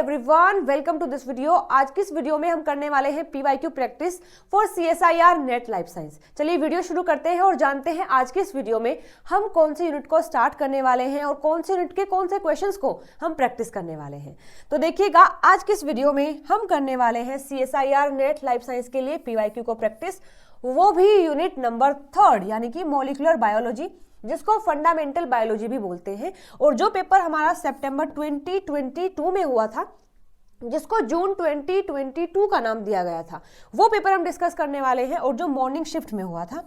Everyone, welcome to this video. आज की इस वीडियो में हम करने वाले हैं PYQ practice for CSIR NET life science. चलिए वीडियो शुरू करते हैं और जानते हैं आज के इस वीडियो में हम कौन से यूनिट को स्टार्ट करने वाले हैं और कौन से यूनिट के कौन से क्वेश्चंस को हम प्रैक्टिस करने वाले हैं। तो देखिएगा, आज के इस वीडियो में हम करने वाले हैं सीएसआईआर नेट लाइफ साइंस के लिए पीवाईक्यू को प्रैक्टिस, वो भी यूनिट नंबर 3 यानी कि मॉलिक्यूलर बायोलॉजी, जिसको फंडामेंटल बायोलॉजी भी बोलते हैं। और जो पेपर हमारा सितंबर 2022 में हुआ था, जिसको जून 2022 का नाम दिया गया था, वो पेपर हम डिस्कस करने वाले हैं। और जो मॉर्निंग शिफ्ट में हुआ था,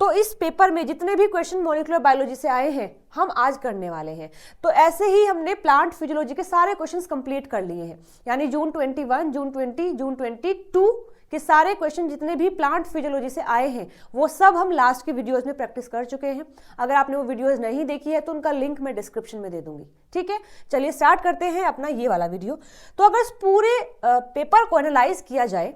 तो इस पेपर में जितने भी क्वेश्चन मॉलिक्यूलर बायोलॉजी से आए हैं हम आज करने वाले हैं। तो ऐसे ही हमने प्लांट फिजियोलॉजी के सारे क्वेश्चंस कंप्लीट कर लिए हैं, यानी जून 21, जून 20, जून 22 के सारे क्वेश्चन जितने भी प्लांट फिजियोलॉजी से आए हैं वो सब हम लास्ट की वीडियोस में प्रैक्टिस कर चुके हैं। अगर आपने वो वीडियोस नहीं देखी है तो उनका लिंक मैं डिस्क्रिप्शन में दे दूंगी, ठीक है। चलिए स्टार्ट करते हैं अपना ये वाला वीडियो। तो अगर इस पूरे पेपर को एनालाइज किया जाए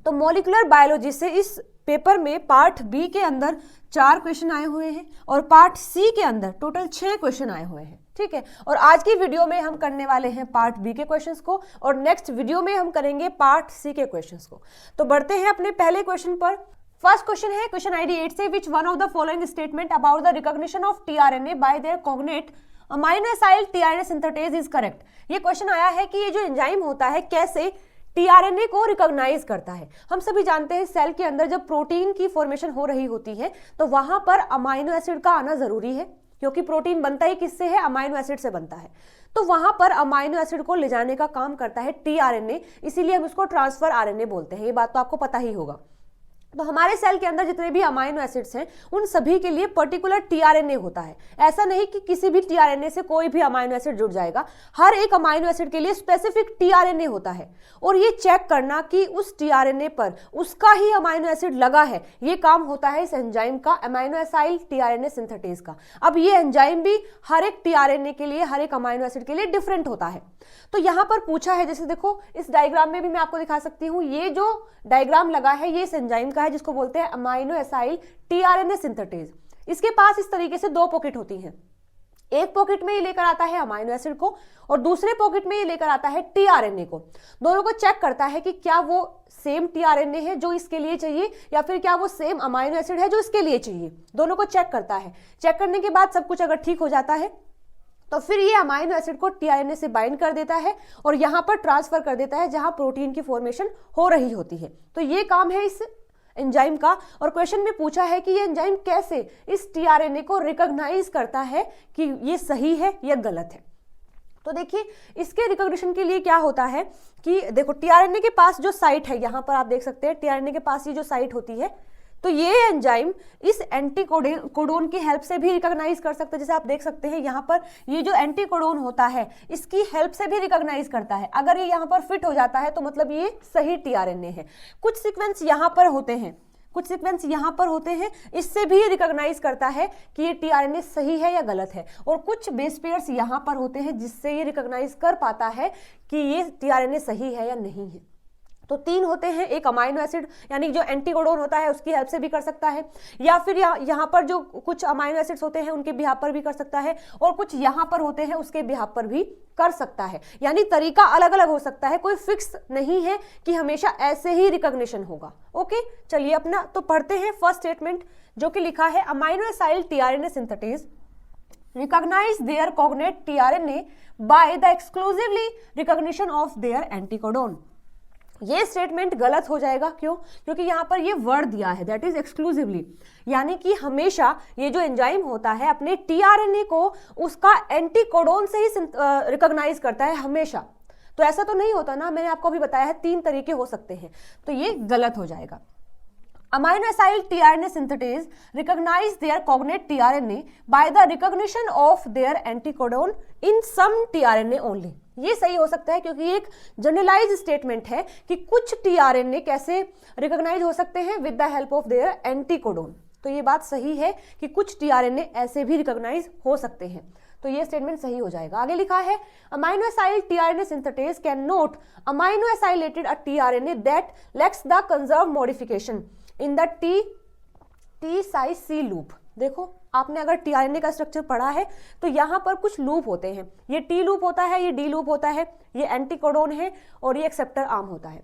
तो मॉलिक्यूलर बायोलॉजी से इस पेपर में पार्ट बी के अंदर 4 क्वेश्चन आए हुए हैं और पार्ट सी के अंदर टोटल 6 क्वेश्चन आए हुए हैं, ठीक है। और आज की वीडियो में हम करने वाले हैं पार्ट बी के क्वेश्चंस को और नेक्स्ट वीडियो में हम करेंगे पार्ट सी के क्वेश्चंस को। तो बढ़ते हैं अपने पहले क्वेश्चन पर। फर्स्ट क्वेश्चन है क्वेश्चन आईडी 8 से, विच one of the following statement about the recognition of tRNA bye there cognate amino acyl tRNA synthetase is correct. ये क्वेश्चन आया है कि ये जो एंजाइम होता है कैसे टीआरएनए को रिकॉग्नाइज करता है। हम सभी जानते हैं सेल के अंदर जब प्रोटीन की फॉर्मेशन हो रही होती है तो वहां पर अमाइनो एसिड का आना जरूरी है, क्योंकि प्रोटीन बनता ही किससे है? अमाइनो एसिड से बनता है। तो वहां पर अमाइनो एसिड को ले जाने का काम करता है टीआरएनए, इसीलिए हम इसको ट्रांसफर आरएनए बोलते हैं। ये बात तो आपको पता ही होगा। तो हमारे सेल के अंदर जितने भी अमाइनो एसिड्स हैं उन सभी के लिए पर्टिकुलर टीआरएनए होता है। ऐसा नहीं कि किसी भी टीआरएनए से कोई भी अमाइनो एसिड जुड़ जाएगा, हर एक अमाइनो एसिड के लिए स्पेसिफिक टीआरएनए होता है। और ये चेक करना कि उस टीआरएनए पर उसका ही अमाइनो एसिड लगा है, ये काम होता है इस एंजाइम का, अमाइनो एसाइल टीआरएनए सिंथेटेज का। अब ये एंजाइम भी हर एक टीआरएनए के लिए, हर एक अमाइनो एसिड के लिए डिफरेंट होता है। तो यहां पर पूछा है, जैसे देखो इस डायग्राम में भी मैं आपको दिखा सकती हूं, ये जो डायग्राम लगा है ये इस एंजाइम का है जिसको बोलते हैं अमाइनो एसाइल टीआरएनए सिंथेटेज। इसके पास इस तरीके से 2 पॉकेट होती हैं। एक पॉकेट में ये लेकर आता है अमाइनो एसिड को और दूसरे पॉकेट में ये लेकर आता है टीआरएनए को। दोनों को चेक करता है कि क्या वो सेम टीआरएनए है जो इसके लिए चाहिए या फिर क्या वो सेम अमाइनो एसिड है जो इसके लिए चाहिए। दोनों को चेक करता है। चेक करने के बाद सब कुछ अगर ठीक हो जाता है तो फिर ये अमाइनो एसिड को टीआरएनए से बाइंड कर देता है और यहां पर ट्रांसफर कर देता है जहां प्रोटीन की फॉर्मेशन हो रही होती है। तो ये काम है इस एंजाइम का। और क्वेश्चन में पूछा है कि ये एंजाइम कैसे इस टीआरएनए को रिकॉग्नाइज करता है कि ये सही है या गलत है। तो देखिए, इसके रिकॉग्निशन के लिए क्या होता है कि देखो टीआरएनए के पास जो साइट है, यहां पर आप देख सकते हैं टीआरएनए के पास ये जो साइट होती है, तो ये एंजाइम इस एंटीकोडोन की हेल्प से भी रिकॉग्नाइज कर सकते हैं। जैसे आप देख सकते हैं यहाँ पर ये जो एंटीकोडोन होता है इसकी हेल्प से भी रिकॉग्नाइज करता है। अगर ये यहाँ पर फिट हो जाता है तो मतलब ये सही टीआरएनए है। कुछ सीक्वेंस यहाँ पर होते हैं, कुछ सीक्वेंस यहाँ पर होते हैं, इससे भी रिकॉग्नाइज करता है कि ये टीआरएनए सही है या गलत है। और कुछ बेस पेयर्स यहाँ पर होते हैं जिससे ये रिकॉग्नाइज कर पाता है कि ये टीआरएनए सही है या नहीं है। तो 3 होते हैं, एक अमाइनो एसिड यानी जो एंटीकोडोन होता है उसकी हेल्प से भी कर सकता है, या फिर यहाँ पर जो कुछ अमाइनो एसिड्स होते हैं उनके बिहाफ पर भी कर सकता है, और कुछ यहाँ पर होते हैं उसके बिहाफ पर भी कर सकता है। यानी तरीका अलग अलग हो सकता है, कोई फिक्स नहीं है कि हमेशा ऐसे ही रिकॉग्निशन होगा। ओके, चलिए अपना तो पढ़ते हैं फर्स्ट स्टेटमेंट जो कि लिखा है amino acyl tRNA synthetase recognize their cognate tRNA by the exclusively recognition of their anticodon। ये स्टेटमेंट गलत हो जाएगा। क्यों? क्योंकि यहाँ पर ये वर्ड दिया है दैट इज एक्सक्लूसिवली, यानी कि हमेशा ये जो एंजाइम होता है अपने टीआरएनए को उसका एंटीकोडोन से ही रिकॉग्नाइज करता है हमेशा। तो ऐसा तो नहीं होता ना, मैंने आपको अभी बताया है 3 तरीके हो सकते हैं, तो ये गलत हो जाएगा। Amino acyl tRNA synthetase recognize their cognate tRNA by the recognition of their anticodon in some tRNA only। ये सही हो सकता है क्योंकि एक जनरलाइज स्टेटमेंट है कि कुछ टीआरएनए कैसे रिकॉग्नाइज हो सकते हैं with the help of their anticodon. तो ये बात सही है कि कुछ टीआरएनए ऐसे भी रिकॉग्नाइज हो सकते हैं। तो ये स्टेटमेंट सही हो जाएगा। आगे लिखा है amino acyl tRNA synthetase can not amino acylated a tRNA that lacks the conserve modification in the T psi C loop. देखो आपने अगर टीआरएनए का स्ट्रक्चर पढ़ा है तो यहाँ पर कुछ लूप होते हैं, ये टी लूप होता है, ये डी लूप होता है, ये एंटीकोडोन है और ये एक्सेप्टर आर्म होता है।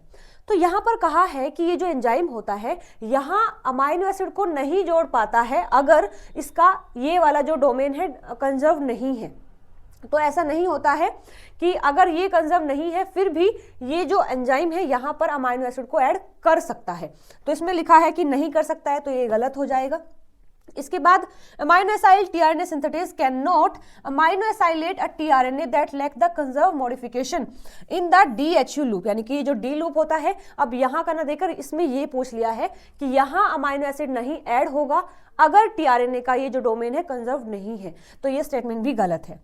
तो यहाँ पर कहा है कि ये जो एंजाइम होता है यहाँ अमाइनो एसिड को नहीं जोड़ पाता है अगर इसका ये वाला जो डोमेन है कंजर्व नहीं है। तो ऐसा नहीं होता है कि अगर ये कंजर्व नहीं है फिर भी ये जो एंजाइम है यहाँ पर अमाइनो एसिड को ऐड कर सकता है। तो इसमें लिखा है कि नहीं कर सकता है, तो ये गलत हो जाएगा। इसके बाद amino acyl tRNA synthesis can not amino acylate a tRNA that lack the conserve modification in the DHU loop, यानी कि ये जो डी लूप होता है, अब यहाँ का ना देकर इसमें ये पूछ लिया है कि यहाँ अमाइनो एसिड नहीं ऐड होगा अगर टीआरएनए का ये जो डोमेन है कंजर्व नहीं है। तो ये स्टेटमेंट भी गलत है,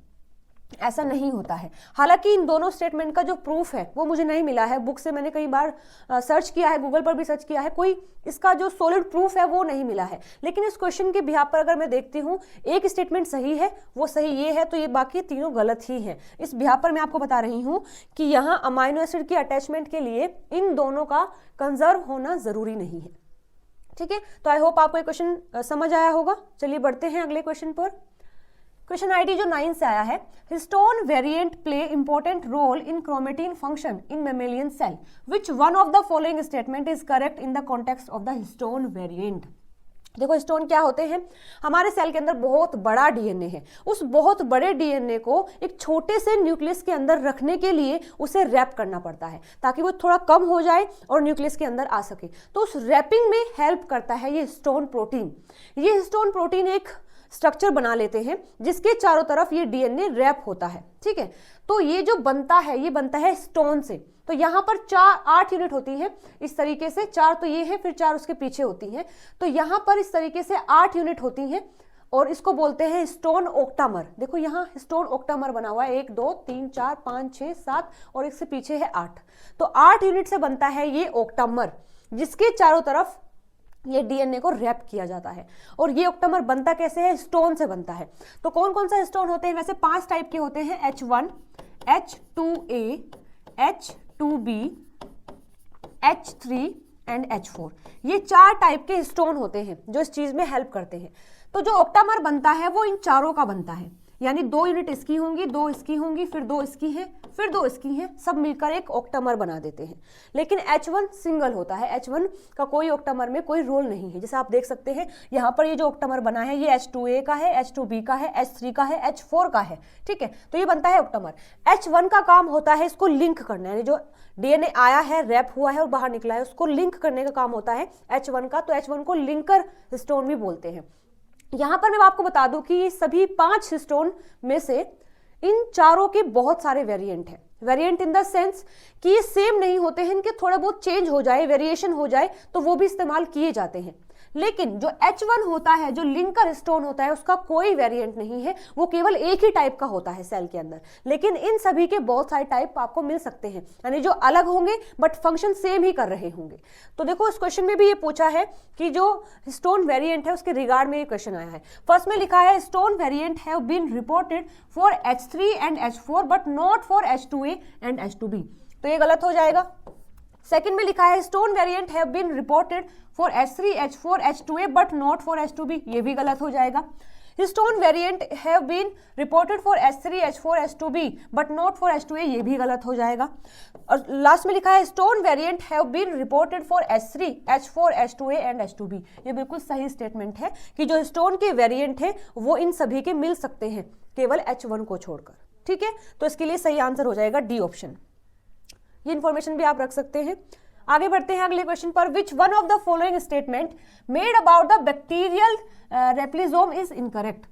ऐसा नहीं होता है। हालांकि इन दोनों स्टेटमेंट का जो प्रूफ है वो मुझे नहीं मिला है, बुक से मैंने कई बार सर्च किया है, गूगल पर भी सर्च किया है, कोई इसका जो सॉलिड प्रूफ है वो नहीं मिला है। लेकिन इस क्वेश्चन के बिहाफ पर अगर मैं देखती हूँ एक स्टेटमेंट सही है, वो सही ये है, तो ये बाकी तीनों गलत ही है। इस बिहाफ पर मैं आपको बता रही हूँ कि यहाँ अमाइनो एसिड की अटैचमेंट के लिए इन दोनों का कंजर्व होना जरूरी नहीं है। ठीक है, तो आई होप आपको ये क्वेश्चन समझ आया होगा। चलिए बढ़ते हैं अगले क्वेश्चन पर। क्वेश्चन आईडी जो 9 से आया है, histone variant play important role in chromatin function in mammalian cell, which one of the following statement is correct in the context of the histone variant. देखो हिस्टोन क्या होते हैं, हमारे सेल के अंदर बहुत बड़ा डीएनए है, उस बहुत बड़े डीएनए को एक छोटे से न्यूक्लियस के अंदर रखने के लिए उसे रैप करना पड़ता है ताकि वो थोड़ा कम हो जाए और न्यूक्लियस के अंदर आ सके। तो उस रैपिंग में हेल्प करता है ये हिस्टोन प्रोटीन। ये हिस्टोन प्रोटीन एक स्ट्रक्चर बना लेते हैं जिसके चारों तरफ ये डीएनए रैप होता है। ठीक है, तो ये जो बनता है ये बनता है हिस्टोन से। तो यहाँ पर 8 यूनिट होती है इस तरीके से, 4 तो ये है, फिर 4 उसके पीछे होती हैं। तो यहाँ पर इस तरीके से 8 यूनिट होती हैं और इसको बोलते हैं हिस्टोन ओक्टामर। देखो यहाँ हिस्टोन ओक्टामर बना हुआ है, 1 2 3 4 5 6 7 और इससे पीछे है 8। तो 8 यूनिट से बनता है ये ओक्टामर जिसके चारों तरफ ये डीएनए को रैप किया जाता है। और ये ओक्टामर बनता कैसे है, स्टोन से बनता है। तो कौन कौन सा स्टोन होते हैं, वैसे 5 टाइप के होते हैं, H1, H2A, H2B, H3 and H4। ये 4 टाइप के स्टोन होते हैं जो इस चीज में हेल्प करते हैं। तो जो ओक्टामर बनता है वो इन चारों का बनता है, यानी 2 यूनिट इसकी होंगी, 2 इसकी होंगी, फिर 2 इसकी हैं, फिर 2 इसकी हैं, सब मिलकर एक ओक्टामर बना देते हैं। लेकिन H1 सिंगल होता है, H1 का कोई ओक्टामर में कोई रोल नहीं है। जैसे आप देख सकते हैं यहाँ पर ये जो ओक्टामर बना है ये H2A का है, H2B का है, H3 का है, H4 का है। ठीक है, तो ये बनता है ओक्टामर। H1 का काम होता है इसको लिंक करना, यानी जो डीएनए आया है, रैप हुआ है और बाहर निकला है, उसको लिंक करने का काम होता है H1 का। तो H1 को लिंकर हिस्टोन भी बोलते हैं। यहाँ पर मैं आपको बता दूं कि ये सभी 5 हिस्टोन में से इन चारों के बहुत सारे वेरिएंट हैं। वेरिएंट इन द सेंस कि ये सेम नहीं होते हैं, इनके थोड़ा बहुत चेंज हो जाए, वेरिएशन हो जाए तो वो भी इस्तेमाल किए जाते हैं। लेकिन जो H1 होता है, जो लिंकर स्टोन होता है, उसका कोई वेरिएंट नहीं है, वो केवल एक ही टाइप का होता है सेल के अंदर। लेकिन इन सभी के बहुत सारे टाइप आपको मिल सकते हैं, यानी जो अलग होंगे बट फंक्शन सेम ही कर रहे होंगे। तो देखो इस क्वेश्चन में भी ये पूछा है कि जो स्टोन वेरिएंट है उसके रिगार्ड में ये क्वेश्चन आया है। फर्स्ट में लिखा है stone variant have been reported for H3 and H4 but not for H2A and H2B, तो ये गलत हो जाएगा। सेकंड में लिखा है stone variant have been reported for H3, H4, H2A but not for H2B, ये भी गलत हो जाएगा। Stone variant have been reported for H3, H4, H2B but not for H2A, ये भी गलत हो जाएगा। और लास्ट में लिखा है stone variant have been reported for H3, H4, H2A and H2B, ये बिल्कुल सही स्टेटमेंट है कि जो स्टोन के वेरिएंट है वो इन सभी के मिल सकते हैं केवल H1 को छोड़कर। ठीक है, तो इसके लिए सही आंसर हो जाएगा डी ऑप्शन। ये इंफॉर्मेशन भी आप रख सकते हैं। आगे बढ़ते हैं अगले क्वेश्चन पर। Which one of the following statement made about the bacterial replisome is incorrect,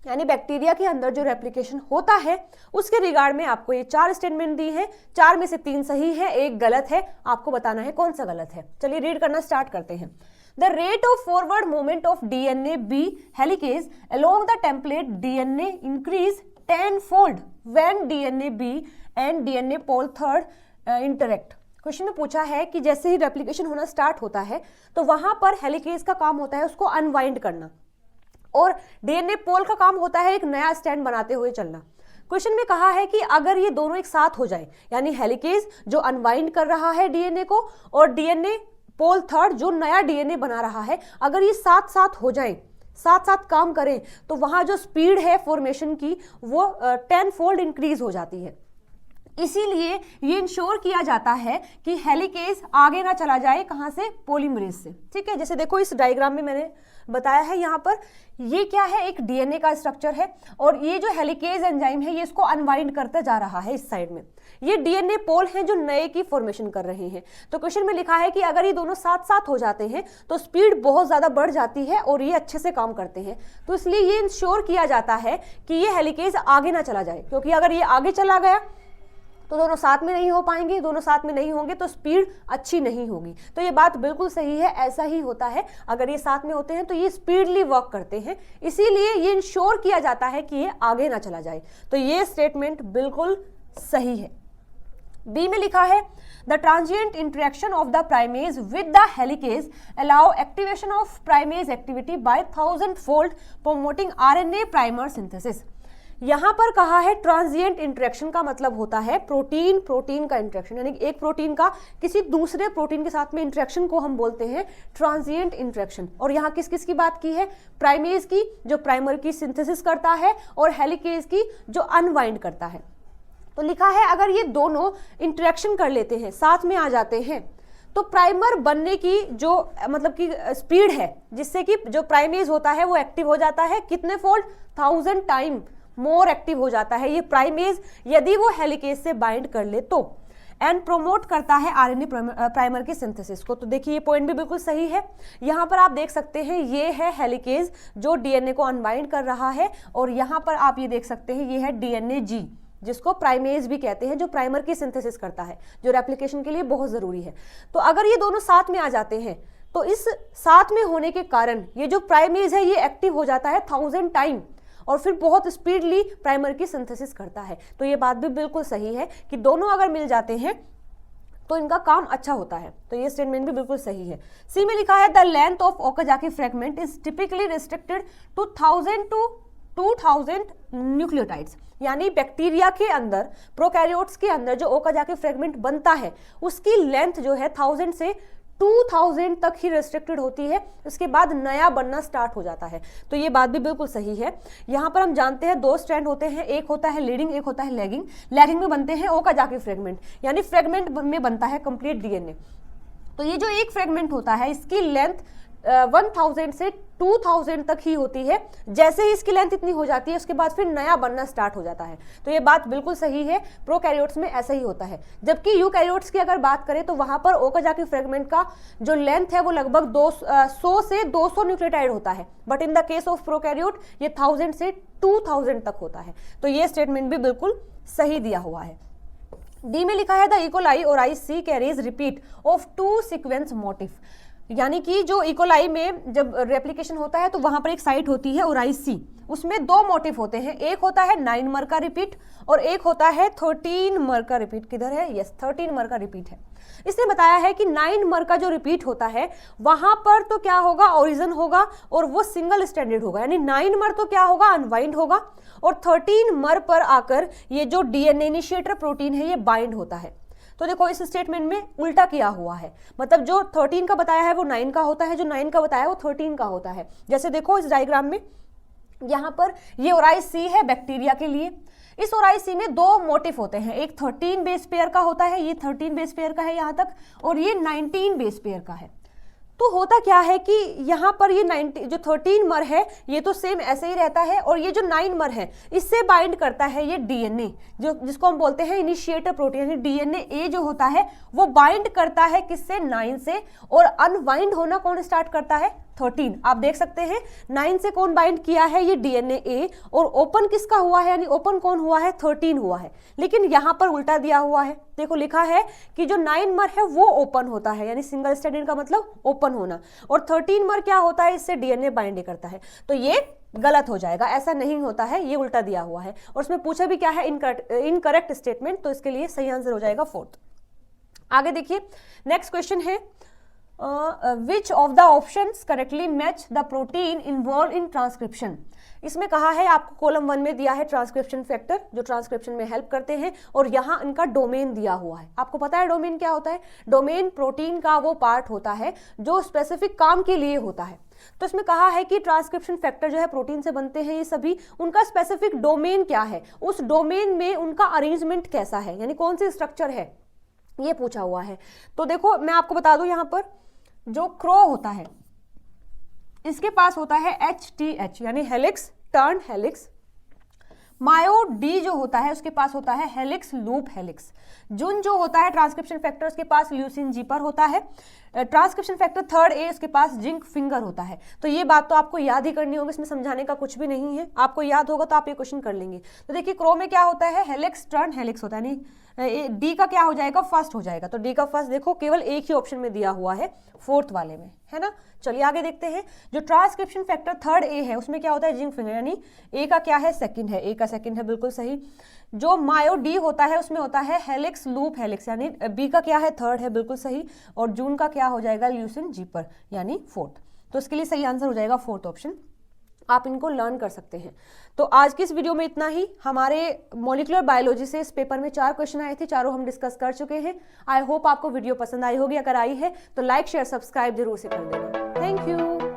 यानी बैक्टीरिया के अंदर जो रेप्लिकेशन होता है उसके रिगार्ड में आपको ये 4 स्टेटमेंट दी है, 4 में से 3 सही है, 1 गलत है। आपको बताना है कौन सा गलत है। चलिए रीड करना स्टार्ट करते हैं। The rate of forward movement of DNA B helicase along the template DNA increase 10-fold when DNA B and DNA pole third interact। Question में पूछा है कि जैसे ही रेप्लिकेशन होना स्टार्ट होता है तो वहां पर हेलिकेज का काम होता है उसको अनवाइंड करना और डीएनए पोल का काम होता है एक नया स्टैंड बनाते हुए चलना। क्वेश्चन में कहा है कि अगर ये दोनों एक साथ हो जाए, यानी हेलिकेज जो अनवाइंड कर रहा है डीएनए को और डीएनए पोल थर्ड जो नया डीएनए बना रहा है, अगर ये साथ साथ हो जाए साथ साथ काम करें तो वहां जो स्पीड है फॉर्मेशन की वो 10 फोल्ड इंक्रीज हो जाती है। इसीलिए ये इंश्योर किया जाता है कि हेलिकेज आगे ना चला जाए, कहां से, पॉलीमरेज से। ठीक है, जैसे देखो इस डायग्राम में मैंने बताया है, यहाँ पर ये क्या है, एक डीएनए का स्ट्रक्चर है और ये जो हेलिकेज एंजाइम है ये इसको अनवाइंड करता जा रहा है। इस साइड में ये डीएनए पोल हैं जो नए की फॉर्मेशन कर रहे हैं। तो क्वेश्चन में लिखा है कि अगर ये दोनों साथ साथ हो जाते हैं तो स्पीड बहुत ज्यादा बढ़ जाती है और ये अच्छे से काम करते हैं। तो इसलिए ये इंश्योर किया जाता है कि ये हेलिकेज आगे ना चला जाए, क्योंकि अगर ये आगे चला गया तो दोनों साथ में नहीं हो पाएंगे, दोनों साथ में नहीं होंगे तो स्पीड अच्छी नहीं होगी। तो ये बात बिल्कुल सही है, ऐसा ही होता है। अगर ये साथ में होते हैं तो ये स्पीडली वर्क करते हैं, इसीलिए ये इंश्योर किया जाता है कि ये आगे ना चला जाए। तो ये स्टेटमेंट बिल्कुल सही है। बी में लिखा है the transient interaction of the primase with the helicase allow activation of primase activity by 1000 fold promoting RNA primer synthesis. यहां पर कहा है ट्रांजिएंट इंटरेक्शन का मतलब होता है प्रोटीन प्रोटीन का इंटरेक्शन, यानी एक प्रोटीन का किसी दूसरे प्रोटीन के साथ में इंटरेक्शन को हम बोलते हैं ट्रांजिएंट इंटरेक्शन। और यहाँ किस किस की बात की है, प्राइमेज की जो प्राइमर की सिंथेसिस करता है और हेलिकेज की जो अनवाइंड करता है। तो लिखा है अगर ये दोनों इंटरेक्शन कर लेते हैं, साथ में आ जाते हैं, तो प्राइमर बनने की जो मतलब की स्पीड है जिससे कि जो प्राइमेज होता है वो एक्टिव हो जाता है, कितने फोल्ड, 1000 टाइम मोर एक्टिव हो जाता है ये प्राइमेज यदि वो हेलिकेज से बाइंड कर ले तो, एंड प्रोमोट करता है आरएनए प्राइमर की सिंथेसिस को। तो देखिए ये पॉइंट भी बिल्कुल सही है। यहाँ पर आप देख सकते हैं ये है हेलिकेज जो डीएनए को अनबाइंड कर रहा है, और यहाँ पर आप ये देख सकते हैं ये है डीएनए जी जिसको प्राइमेज भी कहते हैं, जो प्राइमर की सिंथेसिस करता है, जो रेप्लिकेशन के लिए बहुत जरूरी है। तो अगर ये दोनों साथ में आ जाते हैं तो इस साथ में होने के कारण ये जो प्राइमेज है ये एक्टिव हो जाता है 1000 टाइम और फिर बहुत स्पीडली प्राइमर की सिंथेसिस करता है। तो ये बात भी बिल्कुल सही है कि दोनों अगर मिल जाते हैं तो इनका काम अच्छा होता है। तो ये स्टेटमेंट भी बिल्कुल सही है। सी में लिखा है the length of Okazaki fragment is typically restricted to 1000 to 2000 nucleotides, यानी बैक्टीरिया के अंदर, प्रोकैरियोट्स के अंदर जो ओकाजाकी फ्रेगमेंट बनता है उसकी लेंथ जो है 1000 से 2000 तक ही रेस्ट्रिक्टेड होती है, उसके बाद नया बनना स्टार्ट हो जाता है। तो ये बात भी बिल्कुल सही है। यहाँ पर हम जानते हैं दो स्ट्रैंड होते हैं, एक होता है लीडिंग, एक होता है लैगिंग। लैगिंग में बनते हैं ओकाजाकी फ्रेगमेंट, यानी फ्रेगमेंट में बनता है कंप्लीट डीएनए। तो ये जो एक फ्रेगमेंट होता है इसकी लेंथ 1000 से 2000 तक ही होती है। जैसे ही इसकी लेंथ इतनी हो जाती है उसके बाद फिर नया बनना स्टार्ट हो जाता है। तो ये बात बिल्कुल सही है, प्रोकैरियोट्स में ऐसा ही होता है। जबकि यूकैरियोट्स की अगर बात करें तो वहां पर ओकाजाकी फ्रेगमेंट का जो लेंथ है वो लगभग 100 से 200 न्यूक्लियोटाइड होता है, but in the case of prokaryote ये 1000 से 2000 तक होता है। तो ये स्टेटमेंट भी बिल्कुल सही दिया हुआ है। डी में लिखा है the E coli oriC carries repeat of 2 sequence motif, यानी कि जो इकोलाई में जब रेप्लिकेशन होता है तो वहां पर एक साइट होती है ओराई सी, उसमें 2 मोटिफ होते हैं, एक होता है 9 मर का रिपीट और एक होता है 13 मर का रिपीट। किधर है, यस 13 मर का रिपीट है। इसने बताया है कि 9 मर का जो रिपीट होता है वहां पर तो क्या होगा, ओरिजिन होगा और वो सिंगल स्टैंडर्ड होगा, यानी 9 मर तो क्या होगा, अनवाइंड होगा, और 13 मर पर आकर ये जो डीएनए इनिशिएटर प्रोटीन है ये बाइंड होता है। तो देखो इस स्टेटमेंट में उल्टा किया हुआ है, मतलब जो 13 का बताया है वो 9 का होता है, जो 9 का बताया है वो 13 का होता है। जैसे देखो इस डायग्राम में यहाँ पर ये ओराई सी है बैक्टीरिया के लिए, इस ओराई सी में 2 मोटिफ होते हैं, एक 13 बेस पेयर का होता है, ये 13 बेस पेयर का है यहाँ तक, और ये 19 बेस पेयर का है। तो होता क्या है कि यहाँ पर ये 90 जो 13 मर है ये तो सेम ऐसे ही रहता है, और ये जो 9 मर है इससे बाइंड करता है ये डीएनए, जो जिसको हम बोलते हैं इनिशिएटर प्रोटीन, यानी डीएनए ए जो होता है वो बाइंड करता है किससे, 9 से, और अनबाइंड होना कौन स्टार्ट करता है, 13। आप देख सकते हैं 9 से कौन बाइंड किया है, ये डीएनए ए, और ओपन किसका हुआ है, यानी ओपन कौन हुआ है, 13 हुआ है। लेकिन यहाँ पर उल्टा दिया हुआ है, देखो लिखा है कि जो 9 मर है वो ओपन होता है, यानी सिंगल स्टैंडर्ड का मतलब ओपन होना, और 13 मर क्या होता है, इससे डीएनए बाइंड करता है। तो ये गलत हो जाएगा, ऐसा नहीं होता है, ये उल्टा दिया हुआ है। और उसमें पूछा भी क्या है, इनकरेक्ट स्टेटमेंट, तो इसके लिए सही आंसर हो जाएगा 4th। आगे देखिए नेक्स्ट क्वेश्चन है which of the options correctly match the protein involved in transcription। इसमें कहा है, आपको कॉलम 1 में दिया है ट्रांसक्रिप्शन फैक्टर जो ट्रांसक्रिप्शन में हेल्प करते हैं, और यहाँ इनका डोमेन दिया हुआ है। आपको पता है डोमेन क्या होता है, डोमेन प्रोटीन का वो पार्ट होता है जो स्पेसिफिक काम के लिए होता है। तो इसमें कहा है कि ट्रांसक्रिप्शन फैक्टर जो है प्रोटीन से बनते हैं ये सभी, उनका स्पेसिफिक डोमेन क्या है, उस डोमेन में उनका अरेंजमेंट कैसा है, यानी कौन सी स्ट्रक्चर है, ये पूछा हुआ है। तो देखो मैं आपको बता दूं, यहां पर जो क्रो होता है इसके पास होता है HTH यानी हेलिक्स टर्न हेलिक्स। मायो डी जो होता है उसके पास होता है हेलिक्स लूप हेलिक्स। जुन जो होता है ट्रांसक्रिप्शन फैक्टर उसके पास ल्यूसिन जीपर होता है। ट्रांसक्रिप्शन फैक्टर थर्ड ए उसके पास जिंक फिंगर होता है। तो ये बात तो आपको याद ही करनी होगी, इसमें समझाने का कुछ भी नहीं है, आपको याद होगा तो आप ये क्वेश्चन कर लेंगे। तो देखिए क्रो में क्या होता है, हेलिक्स टर्न हेलिक्स होता है, यानी डी का क्या हो जाएगा, फर्स्ट हो जाएगा। तो डी का फर्स्ट देखो केवल एक ही ऑप्शन में दिया हुआ है, फोर्थ वाले में, है ना। चलिए आगे देखते हैं। जो ट्रांसक्रिप्शन फैक्टर थर्ड ए है उसमें क्या होता है, जिंक फिंगर, यानी ए का क्या है, सेकंड है, ए का सेकंड है, बिल्कुल सही। जो मायो डी होता है उसमें होता है हेलिक्स लूप हेलिक्स, यानी बी का क्या है, थर्ड है, बिल्कुल सही। और जून का क्या हो जाएगा, ल्यूसिन जीपर, यानी फोर्थ। तो इसके लिए सही आंसर हो जाएगा फोर्थ ऑप्शन। आप इनको लर्न कर सकते हैं। तो आज की इस वीडियो में इतना ही। हमारे मॉलिक्यूलर बायोलॉजी से इस पेपर में 4 क्वेश्चन आए थे, चारों हम डिस्कस कर चुके हैं। आई होप आपको वीडियो पसंद आई होगी, अगर आई है तो लाइक शेयर सब्सक्राइब जरूर से कर देना। Thank you.